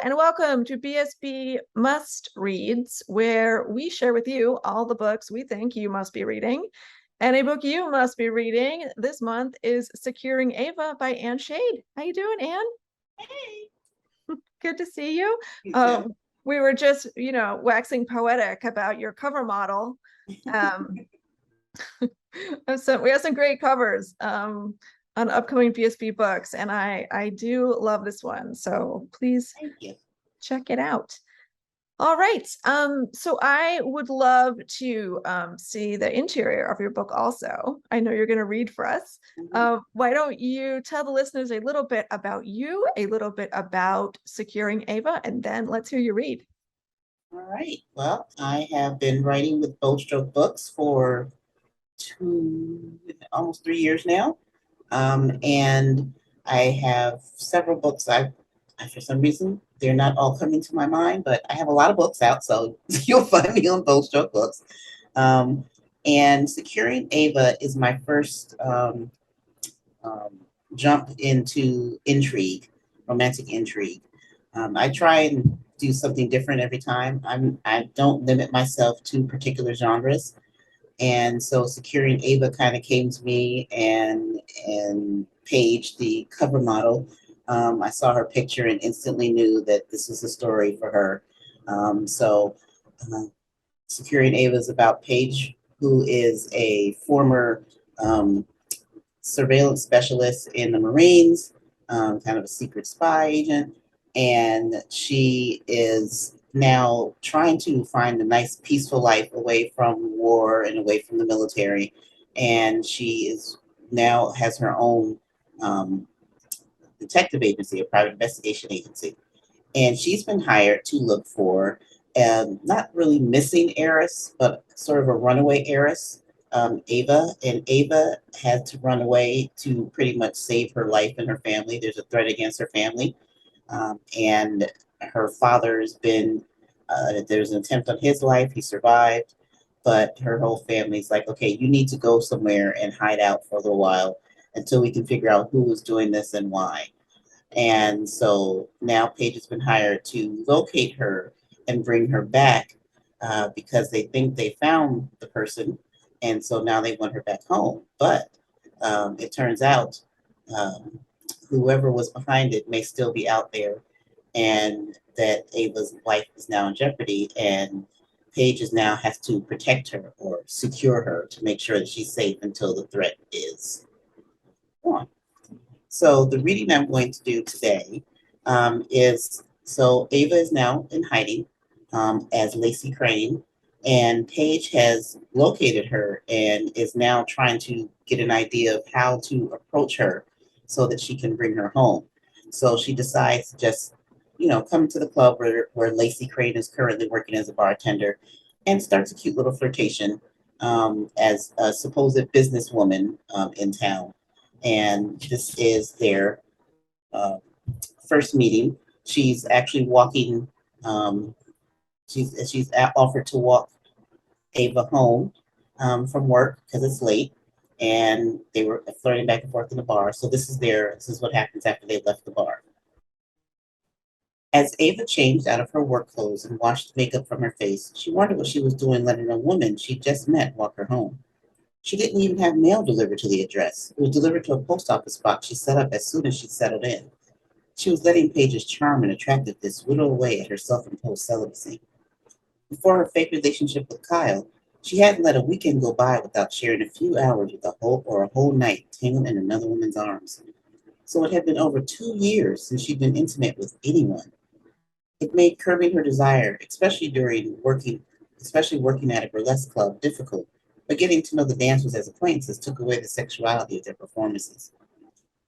and welcome to BSB Must Reads, where we share with you all the books we think you must be reading. And a book you must be reading this month is Securing Ava by Ann Shade. How you doing, Ann? Hey. Good to see you. You We were just, waxing poetic about your cover model. So we have some great covers on upcoming BSB books, and I do love this one. So please Thank you. check it out. All right. So I would love to see the interior of your book also. I know you're going to read for us. Why don't you tell the listeners a little bit about you, a little bit about Securing Ava, and then let's hear you read. All right. Well, I have been writing with Bold Stroke Books for almost 3 years now. And I have several books. For some reason, they're not all coming to my mind, but I have a lot of books out, so you'll find me on Bold Stroke Books. And Securing Ava is my first jump into intrigue, romantic intrigue. I try and do something different every time. I don't limit myself to particular genres. And so Securing Ava kind of came to me, and Paige, the cover model, I saw her picture and instantly knew that this was a story for her. So Securing Ava is about Paige, who is a former surveillance specialist in the Marines, kind of a secret spy agent. And she is now trying to find a nice, peaceful life away from war and away from the military. And she is now has her own detective agency, a private investigation agency. And she's been hired to look for not really missing heiress, but sort of a runaway heiress, Ava. And Ava had to run away to pretty much save her life and her family. There's a threat against her family. And her father's been, there's an attempt on his life. He survived. But her whole family's like, okay, you need to go somewhere and hide out for a little while until we can figure out who is doing this and why. And so now Paige has been hired to locate her and bring her back because they think they found the person. And so now they want her back home. But it turns out whoever was behind it may still be out there, and that Ava's life is now in jeopardy. And Paige now has to protect her or secure her to make sure that she's safe until the threat is gone. So the reading I'm going to do today so Ava is now in hiding as Lacey Crane, and Paige has located her and is now trying to get an idea of how to approach her so that she can bring her home. So she decides to just, come to the club where Lacey Crane is currently working as a bartender, and starts a cute little flirtation as a supposed businesswoman in town. And this is their uh, first meeting. She's actually walking. She's offered to walk Ava home from work because it's late, and they were flirting back and forth in the bar. So this is what happens after they left the bar. As Ava changed out of her work clothes and washed makeup from her face, she wondered what she was doing letting a woman she just met walk her home. She didn't even have mail delivered to the address. It was delivered to a post office box she set up as soon as she settled in. She was letting Paige's charm and attractiveness whittle away at her self-imposed celibacy. Before her fake relationship with Kyle, she hadn't let a weekend go by without sharing a few hours with a whole night tangled in another woman's arms. So it had been over 2 years since she'd been intimate with anyone. It made curbing her desire, especially working at a burlesque club, difficult, but getting to know the dancers as acquaintances took away the sexuality of their performances.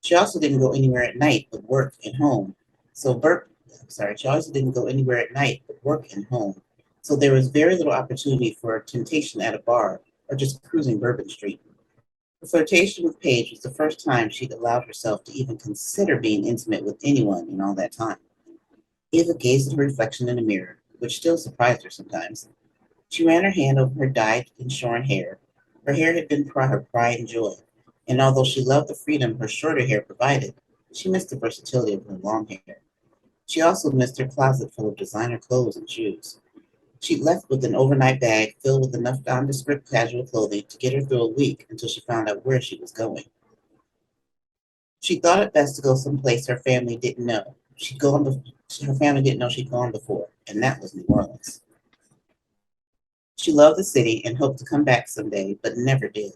She also didn't go anywhere at night but work and home. She also didn't go anywhere at night but work and home. So there was very little opportunity for temptation at a bar or just cruising Bourbon Street. The flirtation with Paige was the first time she'd allowed herself to even consider being intimate with anyone in all that time. Ava gazed at her reflection in the mirror, which still surprised her sometimes. She ran her hand over her dyed and shorn hair. Her hair had been her pride and joy, and although she loved the freedom her shorter hair provided, she missed the versatility of her long hair. She also missed her closet full of designer clothes and shoes. She'd left with an overnight bag filled with enough nondescript casual clothing to get her through a week until she found out where she was going. She thought it best to go someplace her family didn't know. Her family didn't know she'd gone before, and that was New Orleans. She loved the city and hoped to come back someday, but never did.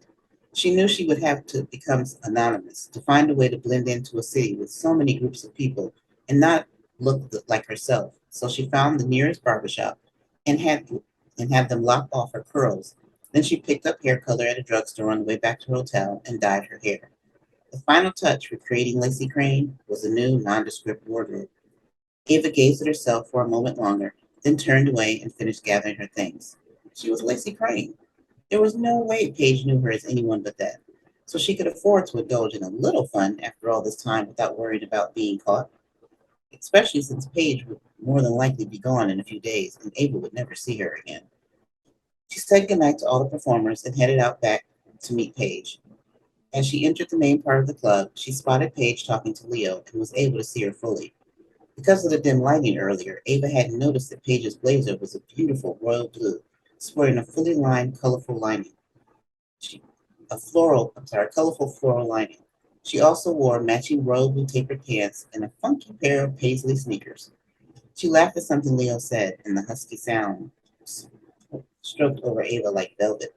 She knew she would have to become anonymous to find a way to blend into a city with so many groups of people and not look like herself. So she found the nearest barbershop and had them lop off her curls. Then she picked up hair color at a drugstore on the way back to her hotel and dyed her hair. The final touch for creating Lacey Crane was a new nondescript wardrobe. Ava gazed at herself for a moment longer, then turned away and finished gathering her things. She was Lacey Crane. There was no way Paige knew her as anyone but that, so she could afford to indulge in a little fun after all this time without worrying about being caught, especially since Paige would more than likely be gone in a few days and Ava would never see her again. She said goodnight to all the performers and headed out back to meet Paige. As she entered the main part of the club, she spotted Paige talking to Leo and was able to see her fully. Because of the dim lighting earlier, Ava hadn't noticed that Paige's blazer was a beautiful royal blue, sporting a fully lined, colorful lining. She, colorful floral lining. She also wore matching royal blue tapered pants and a funky pair of paisley sneakers. She laughed at something Leo said, and the husky sound stroked over Ava like velvet.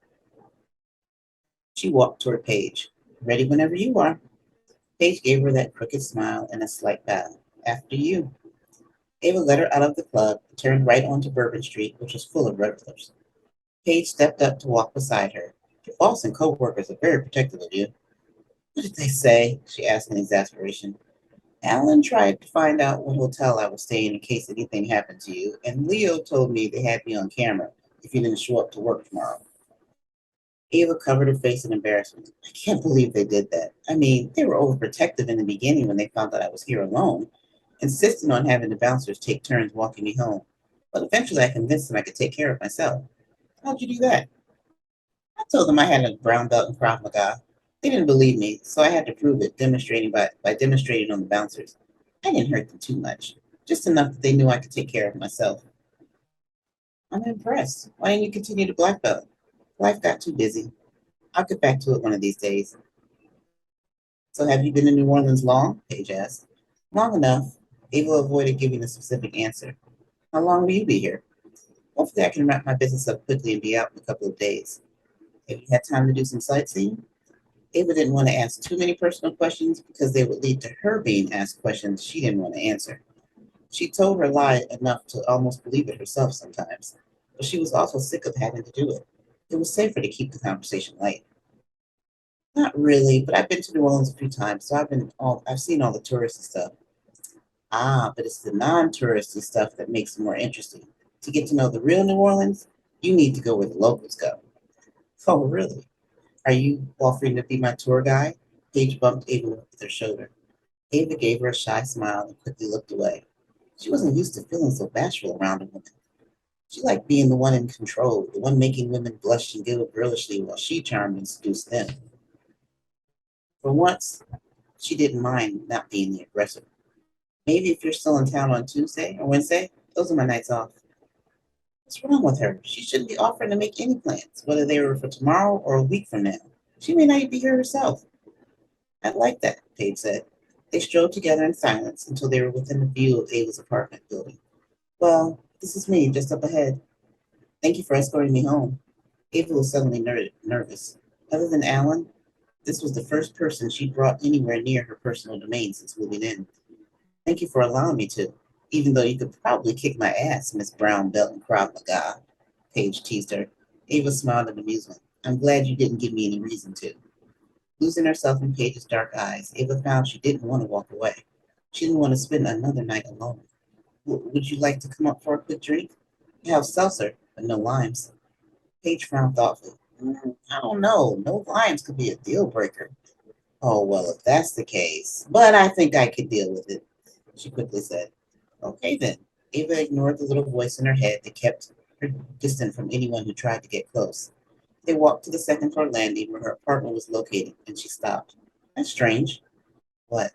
She walked toward Paige. Ready whenever you are. Paige gave her that crooked smile and a slight bow. After you. Ava led her out of the club and turned right onto Bourbon Street, which was full of revelers. Paige stepped up to walk beside her. Your boss and co-workers are very protective of you. What did they say? She asked in exasperation. Alan tried to find out what hotel I was staying in case anything happened to you, and Leo told me they had me on camera if you didn't show up to work tomorrow. Ava covered her face in embarrassment. I can't believe they did that. I mean, they were overprotective in the beginning when they found out I was here alone, insisting on having the bouncers take turns walking me home. But eventually I convinced them I could take care of myself. How'd you do that? I told them I had a brown belt in Krav Maga. They didn't believe me, so I had to prove it, by demonstrating on the bouncers. I didn't hurt them too much, just enough that they knew I could take care of myself. I'm impressed. Why didn't you continue to black belt? Life got too busy. I'll get back to it one of these days. So have you been in New Orleans long? Paige asked. Long enough. Ava avoided giving a specific answer. How long will you be here? Hopefully I can wrap my business up quickly and be out in a couple of days. Have you had time to do some sightseeing? Ava didn't want to ask too many personal questions because they would lead to her being asked questions she didn't want to answer. She told her lie enough to almost believe it herself sometimes, but she was also sick of having to do it. It was safer to keep the conversation light. Not really, but I've been to New Orleans a few times, so I've seen all the touristy stuff. Ah, but it's the non-touristy stuff that makes it more interesting. To get to know the real New Orleans, you need to go where the locals go. Oh, really? Are you offering to be my tour guide? Paige bumped Ava with her shoulder. Ava gave her a shy smile and quickly looked away. She wasn't used to feeling so bashful around a woman. She liked being the one in control, the one making women blush and giggle girlishly while she charmed and seduced them. For once, she didn't mind not being the aggressor. Maybe if you're still in town on Tuesday or Wednesday, those are my nights off. What's wrong with her? She shouldn't be offering to make any plans, whether they were for tomorrow or a week from now. She may not be here herself. I like that, Paige said. They strolled together in silence until they were within the view of Ava's apartment building. Well, this is me, just up ahead. Thank you for escorting me home. Ava was suddenly nervous. Other than Alan, this was the first person she'd brought anywhere near her personal domain since moving in. Thank you for allowing me to, even though you could probably kick my ass, Miss Brown Belt and Krav Maga. Paige teased her. Ava smiled in amusement. I'm glad you didn't give me any reason to. Losing herself in Paige's dark eyes, Ava found she didn't want to walk away. She didn't want to spend another night alone. Would you like to come up for a quick drink? We have seltzer, but no limes. Paige frowned thoughtfully. I don't know. No limes could be a deal breaker. Oh, well, if that's the case. But I think I could deal with it, she quickly said. Okay, then. Ava ignored the little voice in her head that kept her distant from anyone who tried to get close. They walked to the second floor landing where her apartment was located, and she stopped. That's strange. What?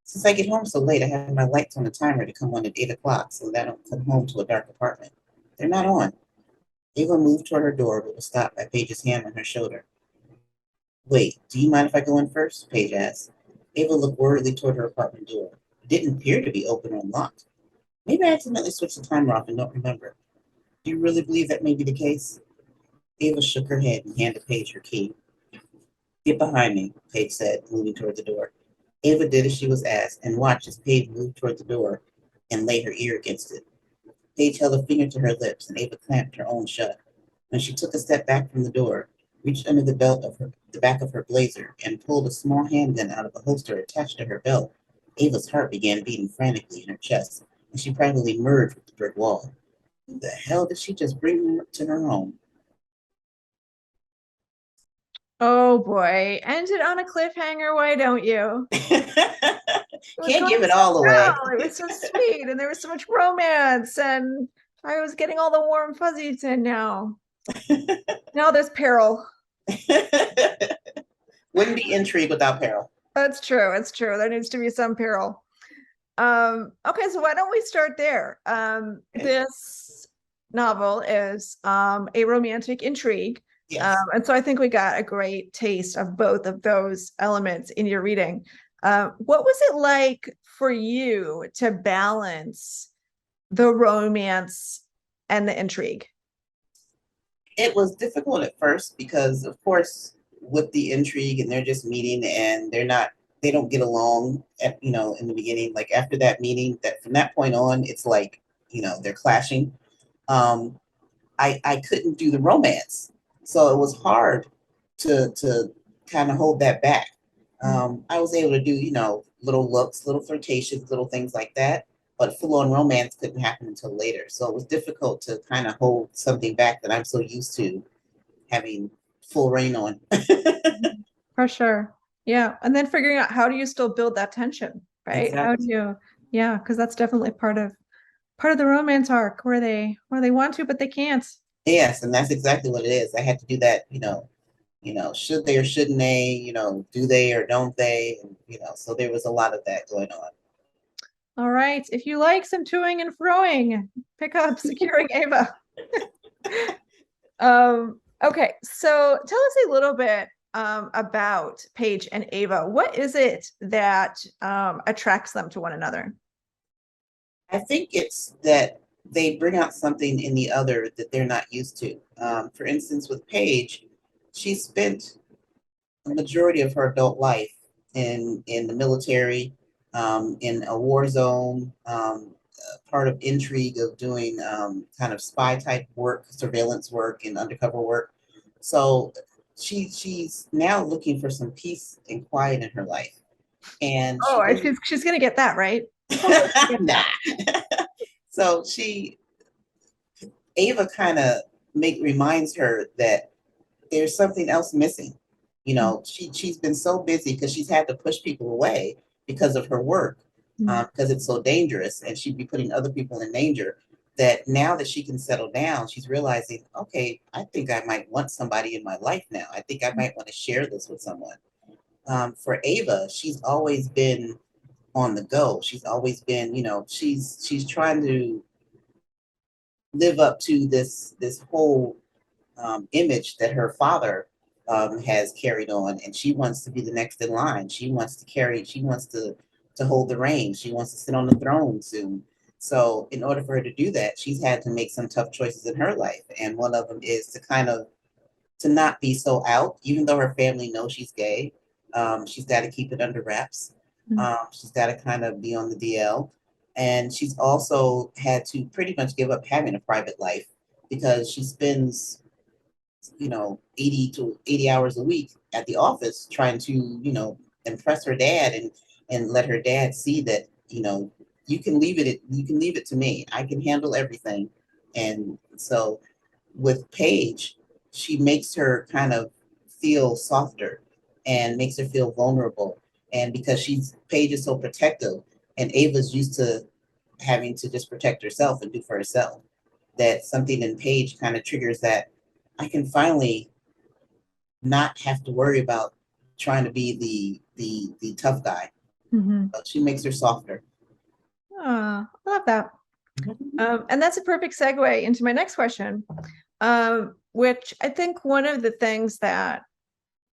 Since I get home so late, I have my lights on the timer to come on at 8 o'clock so that I don't come home to a dark apartment. They're not on. Ava moved toward her door, but was stopped by Paige's hand on her shoulder. Wait, do you mind if I go in first? Paige asked. Ava looked worriedly toward her apartment door. It didn't appear to be open or unlocked. Maybe I accidentally switched the timer off and don't remember. Do you really believe that may be the case? Ava shook her head and handed Paige her key. Get behind me, Paige said, moving toward the door. Ava did as she was asked and watched as Paige moved toward the door and laid her ear against it. Paige held a finger to her lips and Ava clamped her own shut. When she took a step back from the door, reached under the belt of the back of her blazer, and pulled a small handgun out of a holster attached to her belt, Ava's heart began beating frantically in her chest, and she practically merged with the brick wall. Who the hell did she just bring to her home? Oh boy, ended on a cliffhanger. Why don't you? It was Can't going give it so all away. well. It was so sweet, and there was so much romance, and I was getting all the warm fuzzies in now. Now there's peril. Wouldn't be intrigue without peril. That's true. It's true. There needs to be some peril. Okay, so why don't we start there? This novel is a romantic intrigue. Yes. And so I think we got a great taste of both of those elements in your reading. What was it like for you to balance the romance and the intrigue? It was difficult at first because, of course, with the intrigue and they're just meeting and they don't get along in the beginning. Like after that meeting, that from that point on, it's like, they're clashing. Um, I couldn't do the romance. So it was hard to kind of hold that back. I was able to do, little looks, little flirtations, little things like that, but full on romance couldn't happen until later. So it was difficult to kind of hold something back that I'm so used to having full reign on. For sure. Yeah. And then figuring out how do you still build that tension, right? How do Exactly. you, yeah, because that's definitely part of the romance arc where they want to, but they can't. Yes, and that's exactly what it is. I had to do that, should they or shouldn't they, do they or don't they? And, so there was a lot of that going on. All right. If you like some toing and froing, pick up Securing Ava. Okay, so tell us a little bit about Paige and Ava. What is it that attracts them to one another? I think it's that they bring out something in the other that they're not used to. For instance, with Paige, she spent a majority of her adult life in the military, in a war zone, part of intrigue of doing kind of spy type work, surveillance work, and undercover work. So she's now looking for some peace and quiet in her life, and Oh, she doesn't. she's gonna get that, right? Totally get Nah. that. So Ava kind of make reminds her that there's something else missing. She's been so busy because she's had to push people away because of her work, Mhm. because it's so dangerous, and she'd be putting other people in danger. That now that she can settle down, she's realizing, okay, I think I might want somebody in my life now. I think I might want to share this with someone. For Ava, she's always been on the go. She's always been, she's trying to live up to this whole image that her father has carried on, and she wants to be the next in line. She wants to carry. She wants to hold the reins. She wants to sit on the throne soon. So, in order for her to do that, she's had to make some tough choices in her life, and one of them is to kind of to not be so out, even though her family knows she's gay. She's got to keep it under wraps. Mhm. She's got to kind of be on the DL. And she's also had to pretty much give up having a private life because she spends, 80 to 80 hours a week at the office trying to, impress her dad and let her dad see that, you can leave it to me. I can handle everything. And so with Paige, she makes her kind of feel softer and makes her feel vulnerable. And because Paige is so protective, and Ava's used to having to just protect herself and do for herself, that something in Paige kind of triggers that I can finally not have to worry about trying to be the tough guy. She makes her softer. Oh, I love that. And that's a perfect segue into my next question, which I think one of the things that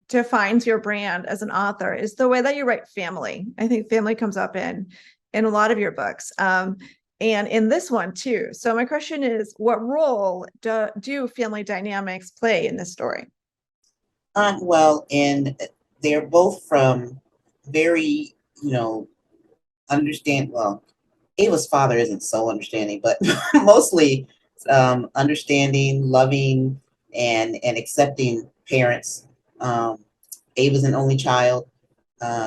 defines your brand as an author is the way that you write family. I think family comes up in a lot of your books, and in this one too. So my question is, what role do family dynamics play in this story? Well, and they're both from very, understand. Well, Ava's father isn't so understanding, but mostly understanding, loving, and accepting parents. Um, Ava's an only child,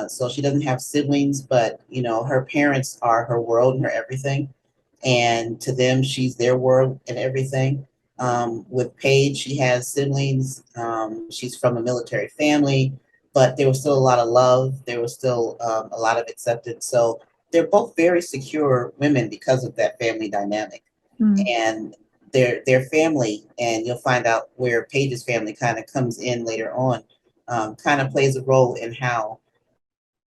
so she doesn't have siblings, but her parents are her world and her everything, and to them, she's their world and everything. With Paige, she has siblings. She's from a military family, but there was still a lot of love. There was still a lot of acceptance. So they're both very secure women because of that family dynamic. And their family, and you'll find out where Paige's family kind of comes in later on, kind of plays a role in how,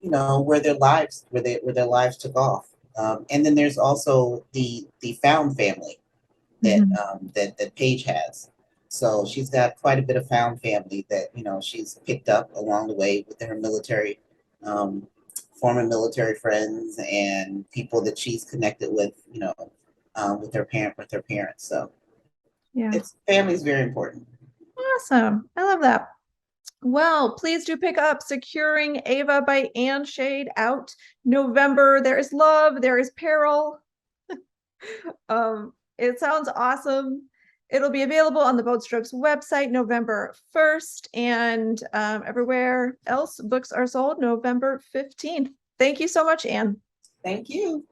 where their lives took off. And then there's also the found family that that Paige has. So she's got quite a bit of found family that she's picked up along the way with her military, um, former military friends and people that she's connected with, with her parents. So Yeah. it's family is very important. Awesome. I love that. Well, please do pick up Securing Ava by Anne Shade, out November. There is love, there is peril. It sounds awesome. It'll be available on the Bold Strokes website November 1st, and everywhere else books are sold November 15th. Thank you so much, Anne. Thank you.